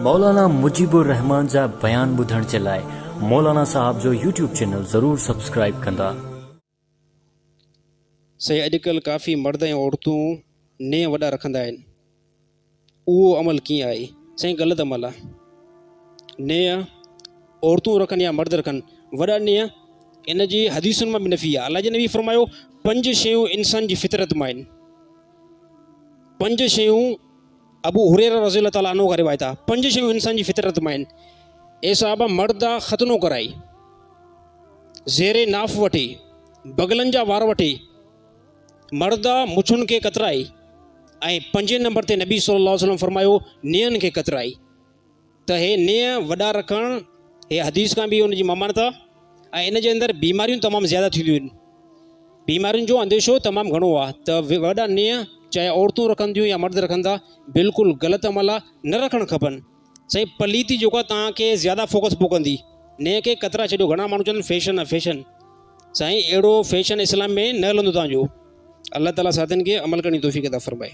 मौलाना मुजीबुर रहमान जा बयान ॿुधण जे लाइ मौलाना साहब जो यूट्यूब चैनल ज़रूर सब्सक्राइब कंदा। सही अॼुकल्ह काफ़ी मर्द ऐं औरतूं ने वॾा रखंदा आहिनि, उहो अमल कीअं आहे? साईं ग़लति अमल आहे। ने औरतूं रखनि या मर्द रखनि, वॾा ने इन जी हदीसुनि मां बि नफ़ी आहे। अलाह जे नबी फरमायो 5 शयूं इंसान जी फितरत मां आहिनि। 5 शयूं अबू हुरैरा रज़ियल्लाहु ताला अन्हु का रिवायत आहे, 5 शयूं इंसान जी फितरत मां आहिनि। ए साहबा, मर्द ख़तनो कराई, ज़ेरे नाफ़ वठे, बगलनि जा वार वठे, मर्द मुछुनि खे कतराई, ऐं 5 नंबर ते नबी सल्लल्लाहु अलैहि वसल्लम फरमायो नेहनि खे कतराई। त हे नेह वॾा रखणु, हे हदीस खां बि उनजी ममानत आहे। ऐं इन जे अंदरि बीमारियूं तमामु ज़्यादा थींदियूं आहिनि, बीमारियुनि जो अंदेशो तमामु घणो आहे। त वॾा नेह चाहे औरतूं रखनि थियूं या मर्द रखनि था, बिल्कुलु ग़लति अमल आहे, न रखणु खपनि। साईं पलीती जेको आहे तव्हांखे ज़्यादा फोकस पोइ कंदी, नेह खे कतरा छॾियो। घणा माण्हू चवंदा फैशन आहे फैशन, साईं अहिड़ो फैशन इस्लाम में न हलंदो तव्हांजो। अल्लाह ताला साथियुनि खे अमल करण जी तौफ़ीक़ अता फ़रमाए।